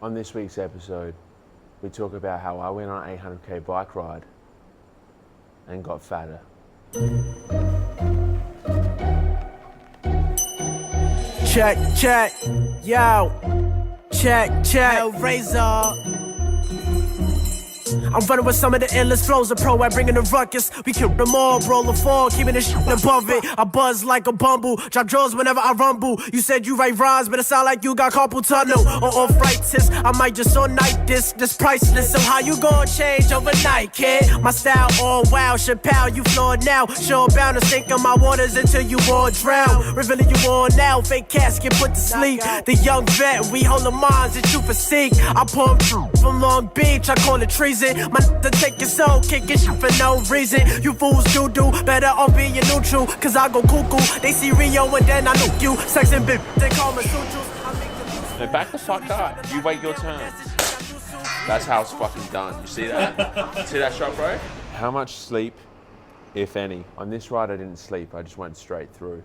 On this week's episode, we talk about how I went on an 800k bike ride and got fatter. Check, yo, check, Razor. I'm running with some of the endless flows of pro, I bringing the ruckus. We kill them all, roll the fall, keeping the shit above it. I buzz like a bumble, drop drawers whenever I rumble. You said you write rhymes, but it sound like you got carpal tunnel or arthritis. I might just all night this priceless. So how you gonna change overnight, kid? My style all wild, Chappelle, you flawed now. Sure bound to sink in my waters until you all drown. Revealing you all now, fake casket put to sleep. The young vet, we hold the minds that you foresee. I pull from Long Beach, I call it treason. My to take your soul, kick your shit for no reason. You fools do better off being neutral. Cause I go cuckoo, they see Rio and then I nuke you. Sex and bitch, they call me sutras. No, back the fuck up. You wait your turn. That's how it's fucking done. You see that? See that shot, bro? How much sleep, if any? On this ride, I didn't sleep. I just went straight through.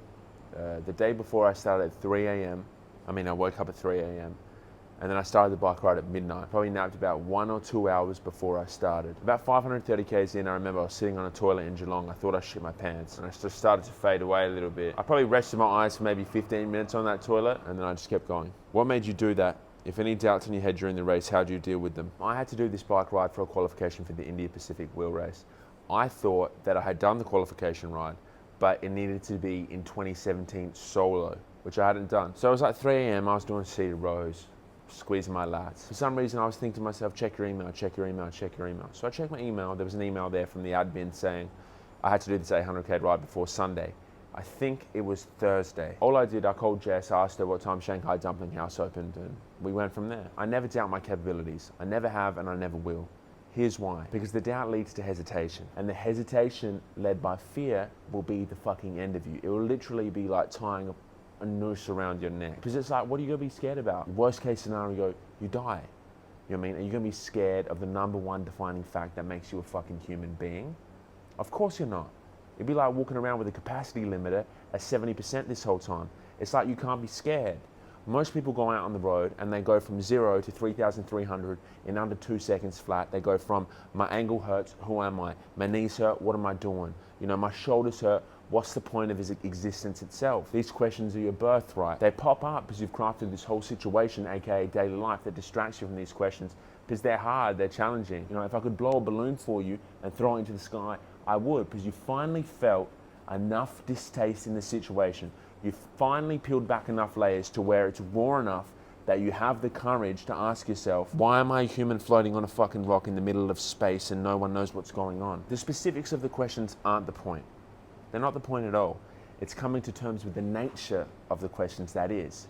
The day before, I started at 3 a.m. I woke up at 3 a.m. And then I started the bike ride at midnight. Probably napped about 1 or 2 hours before I started. About 530 k's in, I remember I was sitting on a toilet in Geelong. I thought I shit my pants, and I just started to fade away a little bit. I probably rested my eyes for maybe 15 minutes on that toilet, and then I just kept going. What made you do that? If any doubts in your head during the race, how do you deal with them? I had to do this bike ride for a qualification for the India Pacific Wheel Race. I thought that I had done the qualification ride, but it needed to be in 2017 solo, which I hadn't done. So it was like 3 a.m, I was doing seated rows, squeezing my lats. For some reason, I was thinking to myself, check your email, check your email, check your email. So I checked my email. There was an email there from the admin saying I had to do this 800k ride before Sunday. I think it was Thursday. All I did, I called Jess, asked her what time Shanghai Dumpling House opened, and we went from there. I never doubt my capabilities. I never have, and I never will. Here's why. Because the doubt leads to hesitation, and the hesitation led by fear will be the fucking end of you. It will literally be like tying a noose around your neck. Because it's like, what are you gonna be scared about? Worst case scenario, you die. You know what I mean? Are you gonna be scared of the number one defining fact that makes you a fucking human being? Of course you're not. It'd be like walking around with a capacity limiter at 70% this whole time. It's like you can't be scared. Most people go out on the road and they go from 0 to 3,300 in under 2 seconds flat. They go from, my ankle hurts, who am I? My knees hurt, what am I doing? You know, my shoulders hurt, what's the point of his existence itself? These questions are your birthright. They pop up because you've crafted this whole situation, aka daily life, that distracts you from these questions because they're hard, they're challenging. You know, if I could blow a balloon for you and throw it into the sky, I would, because you finally felt enough distaste in the situation. You've finally peeled back enough layers to where it's raw enough that you have the courage to ask yourself, why am I a human floating on a fucking rock in the middle of space and no one knows what's going on? The specifics of the questions aren't the point. They're not the point at all. It's coming to terms with the nature of the questions that is.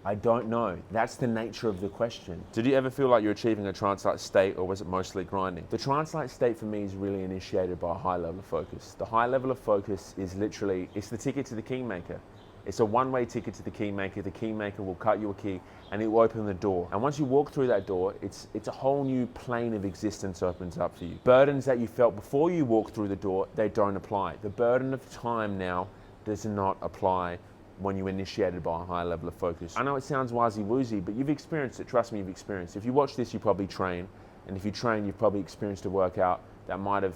I don't know. That's the nature of the question. Did you ever feel like you're achieving a trance-like state, or was it mostly grinding? The trance-like state for me is really initiated by a high level of focus. The high level of focus is literally, it's the ticket to the keymaker. It's a one-way ticket to the keymaker. The keymaker will cut you a key and it will open the door. And once you walk through that door, it's a whole new plane of existence opens up for you. Burdens that you felt before you walk through the door, they don't apply. The burden of time now does not apply when you initiated by a high level of focus. I know it sounds woozy-woozy, but you've experienced it. Trust me, you've experienced it. If you watch this, you probably train. And if you train, you've probably experienced a workout that might have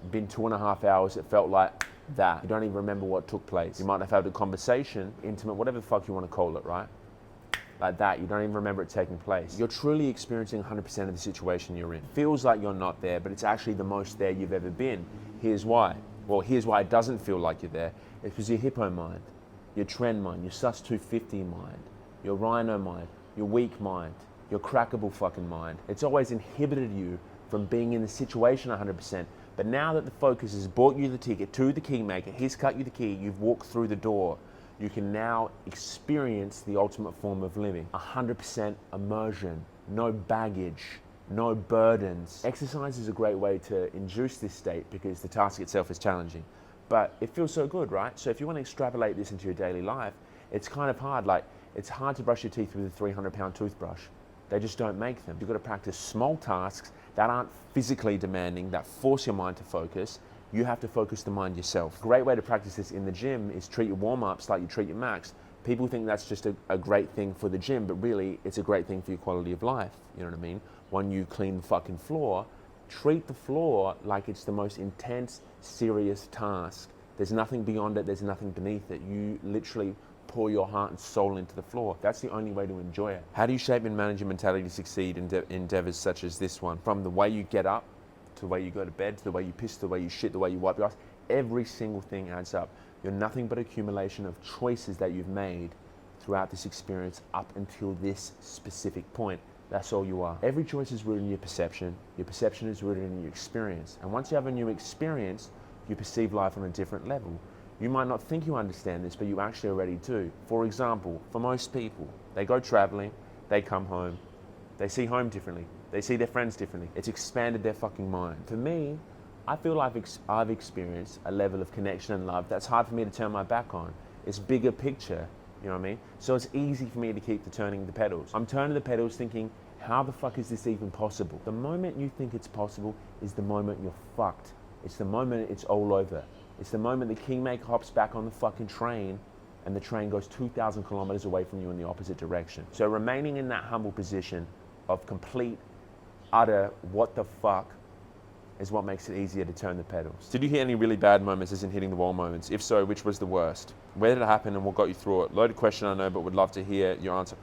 been 2.5 hours. It felt like that. You don't even remember what took place. You might have had a conversation, intimate, whatever the fuck you want to call it, right? Like that, you don't even remember it taking place. You're truly experiencing 100% of the situation you're in. Feels like you're not there, but it's actually the most there you've ever been. Here's why. Well, here's why it doesn't feel like you're there. It's because your hippo mind, your trend mind, your sus 250 mind, your rhino mind, your weak mind, your crackable fucking mind. It's always inhibited you from being in the situation 100%. But now that the focus has bought you the ticket to the keymaker, he's cut you the key, you've walked through the door, you can now experience the ultimate form of living. 100% immersion, no baggage, no burdens. Exercise is a great way to induce this state because the task itself is challenging. But it feels so good, right? So if you want to extrapolate this into your daily life, it's kind of hard. Like, it's hard to brush your teeth with a 300-pound toothbrush. They just don't make them. You've got to practice small tasks that aren't physically demanding, that force your mind to focus. You have to focus the mind yourself. A great way to practice this in the gym is treat your warm-ups like you treat your max. People think that's just a great thing for the gym, but really it's a great thing for your quality of life. You know what I mean? When you clean the fucking floor, treat the floor like it's the most intense, serious task. There's nothing beyond it, there's nothing beneath it. You literally pour your heart and soul into the floor. That's the only way to enjoy it. How do you shape and manage your mentality to succeed in endeavors such as this one? From the way you get up, to the way you go to bed, to the way you piss, to the way you shit, the way you wipe your ass, every single thing adds up. You're nothing but accumulation of choices that you've made throughout this experience up until this specific point. That's all you are. Every choice is rooted in your perception is rooted in your experience. And once you have a new experience, you perceive life on a different level. You might not think you understand this, but you actually already do. For example, for most people, they go traveling, they come home, they see home differently, they see their friends differently. It's expanded their fucking mind. For me, I feel I've experienced a level of connection and love that's hard for me to turn my back on. It's bigger picture, you know what I mean? So it's easy for me to keep turning the pedals. I'm turning the pedals thinking, how the fuck is this even possible? The moment you think it's possible is the moment you're fucked. It's the moment it's all over. It's the moment the kingmaker hops back on the fucking train and the train goes 2,000 kilometers away from you in the opposite direction. So remaining in that humble position of complete, utter what the fuck is what makes it easier to turn the pedals. Did you hit any really bad moments as in hitting the wall moments? If so, which was the worst? Where did it happen and what got you through it? Loaded question, I know, but would love to hear your answer.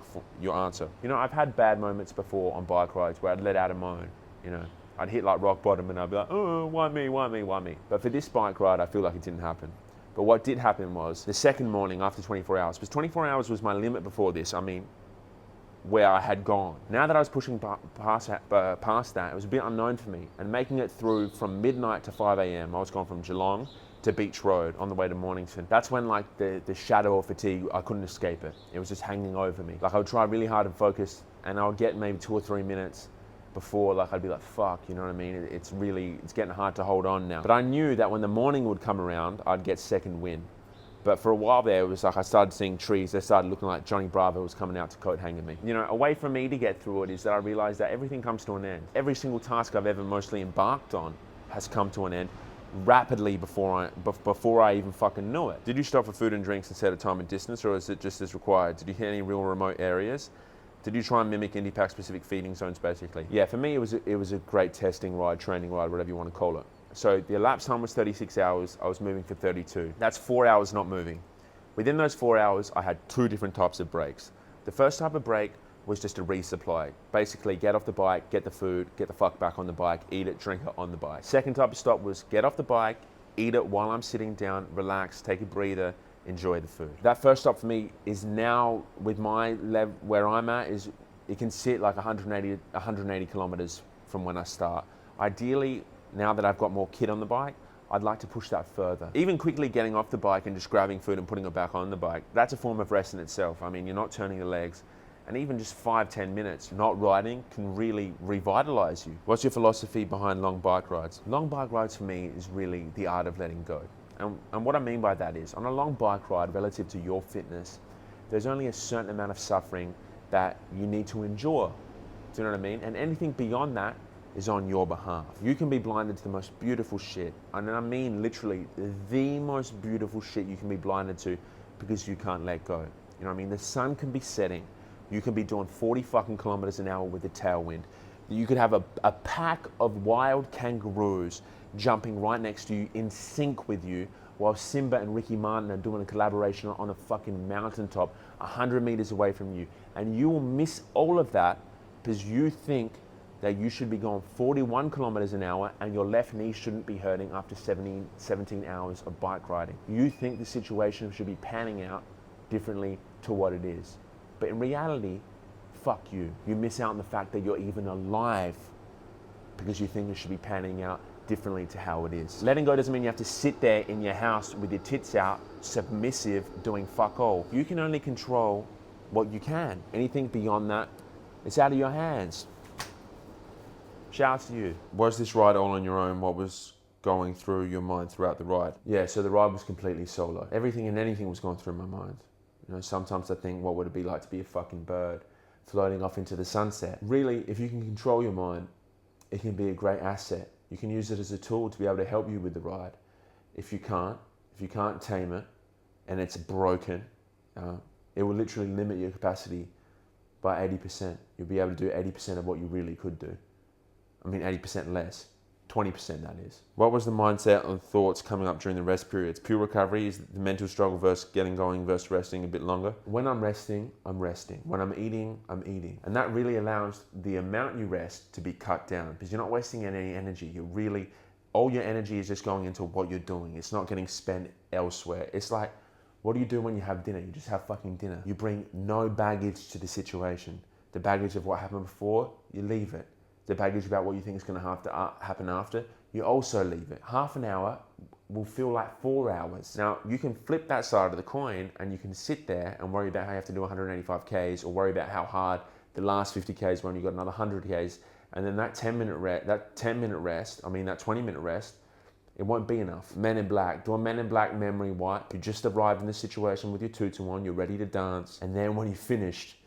You know, I've had bad moments before on bike rides where I'd let out a moan, you know. I'd hit like rock bottom and I'd be like, oh, why me, why me, why me? But for this bike ride, I feel like it didn't happen. But what did happen was the second morning after 24 hours, because 24 hours was my limit before this, I mean, where I had gone. Now that I was pushing past that, it was a bit unknown for me. And making it through from midnight to 5 a.m., I was going from Geelong to Beach Road on the way to Mornington. That's when like the shadow of fatigue, I couldn't escape it. It was just hanging over me. Like I would try really hard and focus and I would get maybe 2 or 3 minutes before, like I'd be like, fuck, you know what I mean? It's getting hard to hold on now. But I knew that when the morning would come around, I'd get second wind. But for a while there, it was like I started seeing trees. They started looking like Johnny Bravo was coming out to coat hanging me. You know, a way for me to get through it is that I realized that everything comes to an end. Every single task I've ever mostly embarked on has come to an end rapidly before I even fucking knew it. Did you stop for food and drinks and set a time and distance, or is it just as required? Did you hit any real remote areas? Did you try and mimic IndyPac specific feeding zones basically? Yeah, for me it was a great testing ride, training ride, whatever you want to call it. So the elapsed time was 36 hours, I was moving for 32. That's 4 hours not moving. Within those 4 hours, I had 2 different types of breaks. The first type of break was just a resupply. Basically, get off the bike, get the food, get the fuck back on the bike, eat it, drink it on the bike. Second type of stop was get off the bike, eat it while I'm sitting down, relax, take a breather, enjoy the food. That first stop for me is now, with my level where I'm at, is it can sit like 180 kilometers from when I start. Ideally, now that I've got more kit on the bike, I'd like to push that further. Even quickly getting off the bike and just grabbing food and putting it back on the bike, that's a form of rest in itself. I mean, you're not turning your legs. And even just 5-10 minutes not riding can really revitalize you. What's your philosophy behind long bike rides? Long bike rides for me is really the art of letting go. And what I mean by that is, on a long bike ride relative to your fitness, there's only a certain amount of suffering that you need to endure. Do you know what I mean? And anything beyond that is on your behalf. You can be blinded to the most beautiful shit. And I mean literally the most beautiful shit you can be blinded to because you can't let go. You know what I mean? The sun can be setting. You can be doing 40 fucking kilometers an hour with a tailwind. You could have a pack of wild kangaroos jumping right next to you in sync with you while Simba and Ricky Martin are doing a collaboration on a fucking mountaintop 100 meters away from you. And you will miss all of that because you think that you should be going 41 kilometers an hour and your left knee shouldn't be hurting after 17 hours of bike riding. You think the situation should be panning out differently to what it is. But in reality, fuck you. You miss out on the fact that you're even alive because you think it should be panning out differently to how it is. Letting go doesn't mean you have to sit there in your house with your tits out, submissive, doing fuck all. You can only control what you can. Anything beyond that, it's out of your hands. Shouts to you. Was this ride all on your own? What was going through your mind throughout the ride? Yeah, so the ride was completely solo. Everything and anything was going through my mind. You know, sometimes I think, what would it be like to be a fucking bird floating off into the sunset? Really, if you can control your mind, it can be a great asset. You can use it as a tool to be able to help you with the ride. If you can't tame it, and it's broken, It will literally limit your capacity by 80%. You'll be able to do 80% of what you really could do. I mean, 80% less. 20% that is. What was the mindset and thoughts coming up during the rest periods? Pure recovery is the mental struggle versus getting going versus resting a bit longer. When I'm resting, I'm resting. When I'm eating, I'm eating. And that really allows the amount you rest to be cut down because you're not wasting any energy. All your energy is just going into what you're doing. It's not getting spent elsewhere. It's like, what do you do when you have dinner? You just have fucking dinner. You bring no baggage to the situation. The baggage of what happened before, you leave it. The baggage about what you think is going to have to happen after, you also leave it. Half an hour will feel like 4 hours. Now, you can flip that side of the coin and you can sit there and worry about how you have to do 185 Ks or worry about how hard the last 50 Ks when you've got another 100 Ks. And then that 20-minute rest, it won't be enough. Men in Black, do a Men in Black memory wipe. You just arrived in the situation with your tutu on, you're ready to dance. And then when you're finished,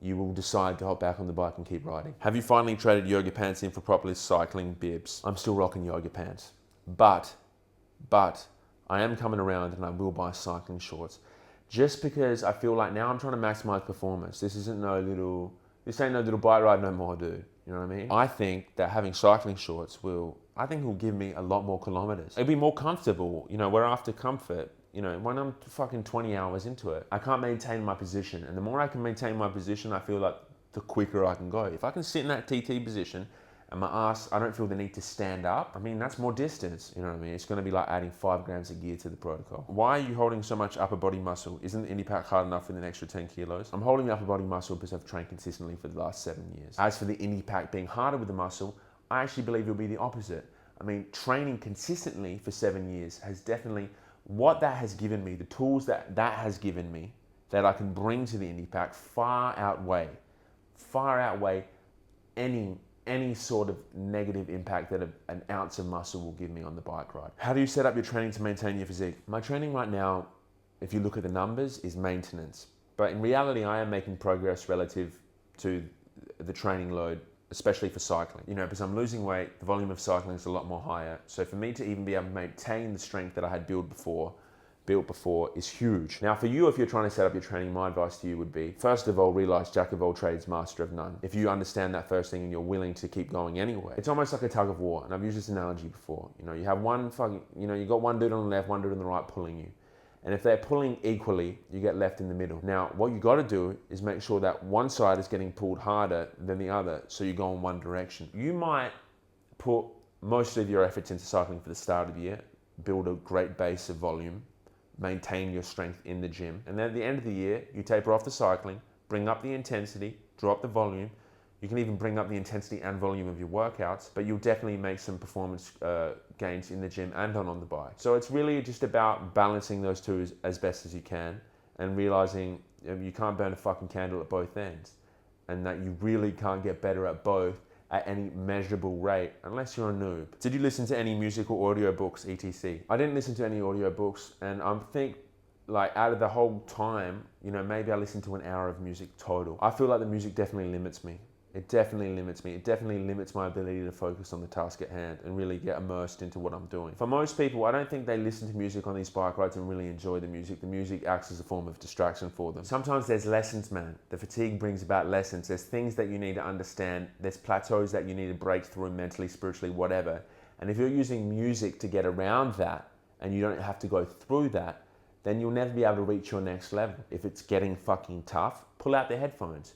you will decide to hop back on the bike and keep riding. Have you finally traded yoga pants in for properly cycling bibs? I'm still rocking yoga pants, but I am coming around and I will buy cycling shorts just because I feel like now I'm trying to maximize performance. This ain't no little bike ride no more, dude. You know what I mean? I think that having cycling shorts will give me a lot more kilometers. It'll be more comfortable, we're after comfort. When I'm fucking 20 hours into it, I can't maintain my position. And the more I can maintain my position, I feel like the quicker I can go. If I can sit in that TT position and my ass, I don't feel the need to stand up, that's more distance. You know what I mean? It's going to be like adding 5 grams of gear to the protocol. Why are you holding so much upper body muscle? Isn't the indie pack hard enough with an extra 10 kilos? I'm holding the upper body muscle because I've trained consistently for the last 7 years. As for the indie pack being harder with the muscle, I actually believe it'll be the opposite. Training consistently for 7 years has definitely, what that has given me, the tools that has given me that I can bring to the indie pack far outweigh any sort of negative impact that an ounce of muscle will give me on the bike ride. How do you set up your training to maintain your physique? My training right now, if you look at the numbers, is maintenance. But in reality, I am making progress relative to the training load, especially for cycling. Because I'm losing weight, the volume of cycling is a lot more higher. So for me to even be able to maintain the strength that I had built before is huge. Now for you, if you're trying to set up your training, my advice to you would be, first of all, realize jack of all trades, master of none. If you understand that first thing and you're willing to keep going anyway, it's almost like a tug of war. And I've used this analogy before. You have you got one dude on the left, one dude on the right pulling you. And if they're pulling equally, you get left in the middle. Now, what you got to do is make sure that one side is getting pulled harder than the other, so you go in one direction. You might put most of your efforts into cycling for the start of the year, build a great base of volume, maintain your strength in the gym. And then at the end of the year, you taper off the cycling, bring up the intensity, drop the volume. You can even bring up the intensity and volume of your workouts, but you'll definitely make some performance gains in the gym and on the bike. So it's really just about balancing those two as best as you can and realizing you can't burn a fucking candle at both ends and that you really can't get better at both at any measurable rate unless you're a noob. Did you listen to any music or audio books, etc.? I didn't listen to any audio books, and I think out of the whole time, maybe I listened to an hour of music total. I feel like the music definitely limits me. It definitely limits me. It definitely limits my ability to focus on the task at hand and really get immersed into what I'm doing. For most people, I don't think they listen to music on these bike rides and really enjoy the music. The music acts as a form of distraction for them. Sometimes there's lessons, man. The fatigue brings about lessons. There's things that you need to understand. There's plateaus that you need to break through mentally, spiritually, whatever. And if you're using music to get around that and you don't have to go through that, then you'll never be able to reach your next level. If it's getting fucking tough, pull out the headphones.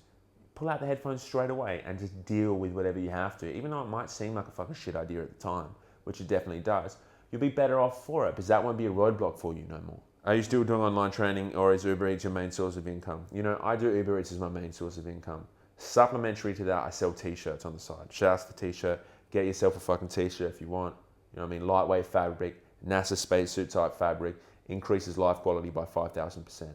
Pull out the headphones straight away and just deal with whatever you have to. Even though it might seem like a fucking shit idea at the time, which it definitely does, you'll be better off for it because that won't be a roadblock for you no more. Are you still doing online training or is Uber Eats your main source of income? I do Uber Eats as my main source of income. Supplementary to that, I sell t-shirts on the side. Shouts to t-shirt. Get yourself a fucking t-shirt if you want. Lightweight fabric, NASA spacesuit type fabric, increases life quality by 5,000%.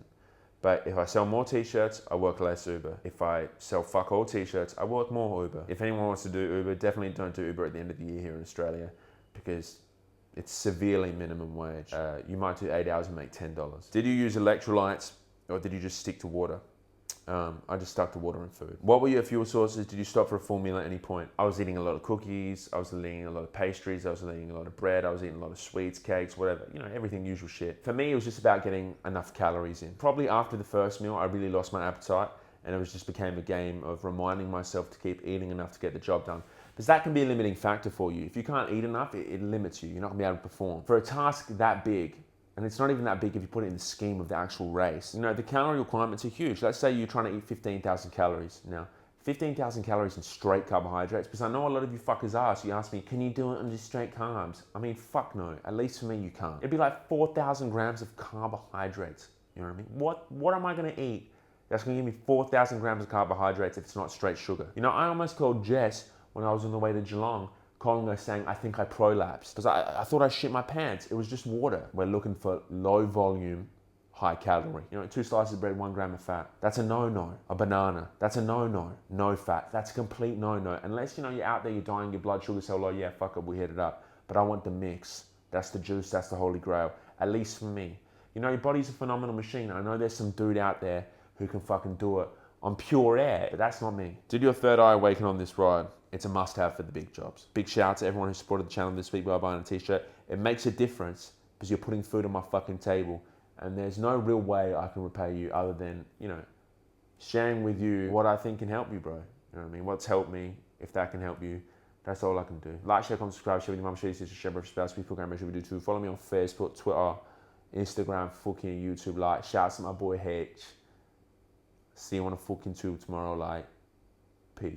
But if I sell more t-shirts, I work less Uber. If I sell fuck all t-shirts, I work more Uber. If anyone wants to do Uber, definitely don't do Uber at the end of the year here in Australia because it's severely minimum wage. You might do 8 hours and make $10. Did you use electrolytes or did you just stick to water? I just stuck to water and food. What were your fuel sources? Did you stop for a full meal at any point? I was eating a lot of cookies. I was eating a lot of pastries. I was eating a lot of bread. I was eating a lot of sweets, cakes, whatever. You know, everything usual shit. For me, it was just about getting enough calories in. Probably after the first meal, I really lost my appetite, and it just became a game of reminding myself to keep eating enough to get the job done. Because that can be a limiting factor for you. If you can't eat enough, it limits you. You're not gonna be able to perform. For a task that big, and it's not even that big if you put it in the scheme of the actual race. You know, the calorie requirements are huge. Let's say you're trying to eat 15,000 calories. Now, 15,000 calories in straight carbohydrates, because I know a lot of you fuckers are, so you ask me, can you do it on just straight carbs? I mean, fuck no. At least for me, you can't. It'd be like 4,000 grams of carbohydrates. You know what I mean? What am I gonna eat that's gonna give me 4,000 grams of carbohydrates if it's not straight sugar? You know, I almost called Jess when I was on the way to Geelong, calling her saying, I think I prolapsed. Because I thought I shit my pants. It was just water. We're looking for low volume, high calorie. You know, 2 slices of bread, 1 gram of fat. That's a no-no. A banana. That's a no-no. No fat. That's a complete no-no. Unless, you know, you're out there, you're dying, your blood sugar so low, yeah, fuck it, we hit it up. But I want the mix. That's the juice, that's the holy grail. At least for me. You know, your body's a phenomenal machine. I know there's some dude out there who can fucking do it on pure air, but that's not me. Did your third eye awaken on this ride? It's a must-have for the big jobs. Big shout out to everyone who supported the channel this week by buying a t-shirt. It makes a difference because you're putting food on my fucking table, and there's no real way I can repay you other than, you know, sharing with you what I think can help you, bro. You know what I mean? What's helped me, if that can help you, that's all I can do. Like, share, comment, subscribe, share with your mum, share with your sister, share with your spouse, people, camera, share with you too. Follow me on Facebook, Twitter, Instagram, fucking YouTube, like. Shout out to my boy H. See you on a fucking tube tomorrow, like. Peace.